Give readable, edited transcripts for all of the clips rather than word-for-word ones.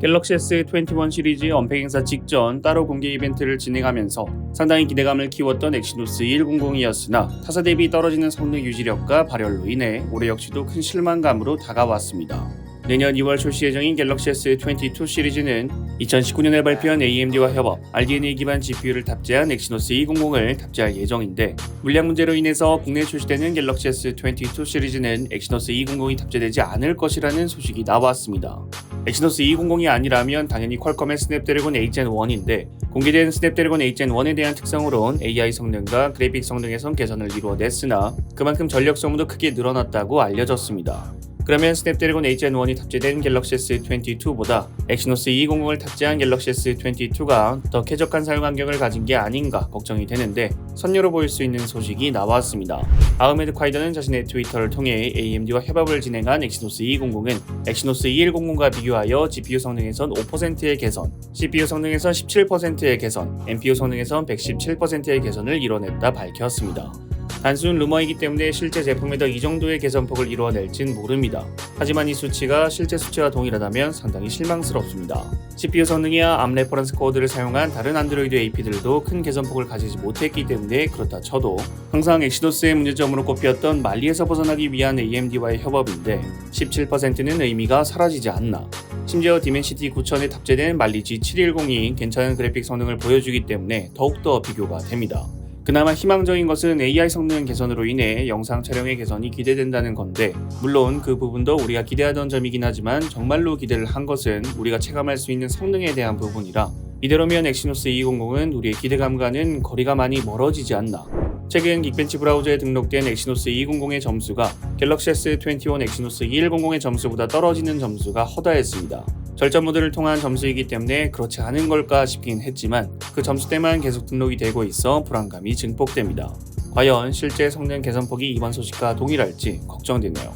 갤럭시 S21 시리즈 언팩 행사 직전 따로 공개 이벤트를 진행하면서 상당히 기대감을 키웠던 엑시노스 2100이었으나 타사 대비 떨어지는 성능 유지력과 발열로 인해 올해 역시도 큰 실망감으로 다가왔습니다. 내년 2월 출시 예정인 갤럭시 S22 시리즈는 2019년에 발표한 AMD와 협업, RDNA 기반 GPU를 탑재한 엑시노스 200을 탑재할 예정인데 물량 문제로 인해서 국내에 출시되는 갤럭시 S22 시리즈는 엑시노스 200이 탑재되지 않을 것이라는 소식이 나왔습니다. 엑시노스 200이 아니라면 당연히 퀄컴의 스냅드래곤 8gen1인데 공개된 스냅드래곤 8gen1에 대한 특성으론 AI 성능과 그래픽 성능에선 개선을 이루어냈으나 그만큼 전력 소모도 크게 늘어났다고 알려졌습니다. 그러면 스냅드래곤 8gen1이 탑재된 갤럭시 S22보다 엑시노스 200을 탑재한 갤럭시 S22가 더 쾌적한 사용 환경을 가진 게 아닌가 걱정이 되는데 선녀로 보일 수 있는 소식이 나왔습니다. 아흐메드 콰이더는 자신의 트위터를 통해 AMD와 협업을 진행한 엑시노스 200은 엑시노스 2100과 비교하여 GPU 성능에선 5%의 개선, CPU 성능에선 17%의 개선, NPU 성능에선 117%의 개선을 이뤄냈다 밝혔습니다. 단순 루머이기 때문에 실제 제품에도 이 정도의 개선폭을 이루어낼진 모릅니다. 하지만 이 수치가 실제 수치와 동일하다면 상당히 실망스럽습니다. CPU 성능이야 암 레퍼런스 코드를 사용한 다른 안드로이드 AP들도 큰 개선폭을 가지지 못했기 때문에 그렇다 쳐도 항상 엑시노스의 문제점으로 꼽혔던 만리에서 벗어나기 위한 AMD와의 협업인데 17%는 의미가 사라지지 않나. 심지어 디멘시티 9000에 탑재된 만리 G710이 괜찮은 그래픽 성능을 보여주기 때문에 더욱더 비교가 됩니다. 그나마 희망적인 것은 AI 성능 개선으로 인해 영상 촬영의 개선이 기대된다는 건데 물론 그 부분도 우리가 기대하던 점이긴 하지만 정말로 기대를 한 것은 우리가 체감할 수 있는 성능에 대한 부분이라 이대로면 엑시노스 200은 우리의 기대감과는 거리가 많이 멀어지지 않나. 최근 긱벤치 브라우저에 등록된 엑시노스 200의 점수가 갤럭시 S21 엑시노스 2100의 점수보다 떨어지는 점수가 허다했습니다. 절전 모드를 통한 점수이기 때문에 그렇지 않은 걸까 싶긴 했지만 그 점수대만 계속 등록이 되고 있어 불안감이 증폭됩니다. 과연 실제 성능 개선폭이 이번 소식과 동일할지 걱정되네요.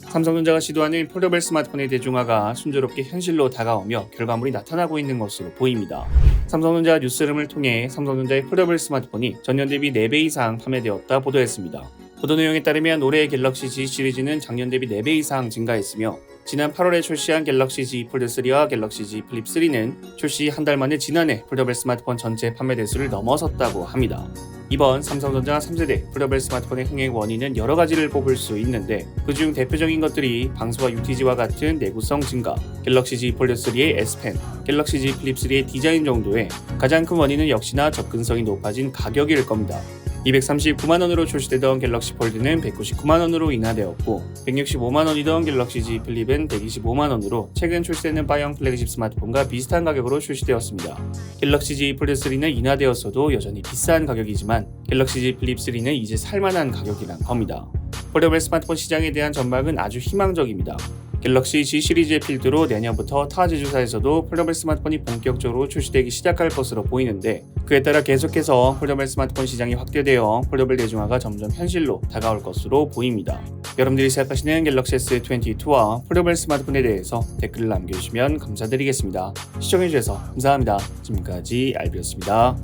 삼성전자가 시도하는 폴더블 스마트폰의 대중화가 순조롭게 현실로 다가오며 결과물이 나타나고 있는 것으로 보입니다. 삼성전자 뉴스룸을 통해 삼성전자의 폴더블 스마트폰이 전년 대비 4배 이상 판매되었다 보도했습니다. 보도 내용에 따르면 올해의 갤럭시 Z 시리즈는 작년 대비 4배 이상 증가했으며 지난 8월에 출시한 갤럭시 Z 폴드 3와 갤럭시 Z 플립 3는 출시 한 달 만에 지난해 폴더블 스마트폰 전체 판매 대수를 넘어섰다고 합니다. 이번 삼성전자 3세대 폴더블 스마트폰의 흥행 원인은 여러 가지를 꼽을 수 있는데 그중 대표적인 것들이 방수와 UTG와 같은 내구성 증가, 갤럭시 Z 폴드 3의 S펜, 갤럭시 Z 플립 3의 디자인 정도에 가장 큰 원인은 역시나 접근성이 높아진 가격일 겁니다. 239만원으로 출시되던 갤럭시 폴드는 199만원으로 인하되었고 165만원이던 갤럭시 Z 플립은 125만원으로 최근 출시되는 바형 플래그십 스마트폰과 비슷한 가격으로 출시되었습니다. 갤럭시 Z 폴드 3는 인하되었어도 여전히 비싼 가격이지만 갤럭시 Z 플립 3는 이제 살만한 가격이란 겁니다. 폴더블 스마트폰 시장에 대한 전망은 아주 희망적입니다. 갤럭시 G 시리즈의 필두로 내년부터 타 제조사에서도 폴더블 스마트폰이 본격적으로 출시되기 시작할 것으로 보이는데 그에 따라 계속해서 폴더블 스마트폰 시장이 확대되어 폴더블 대중화가 점점 현실로 다가올 것으로 보입니다. 여러분들이 생각하시는 갤럭시 S22와 폴더블 스마트폰에 대해서 댓글을 남겨주시면 감사드리겠습니다. 시청해주셔서 감사합니다. 지금까지 알비였습니다.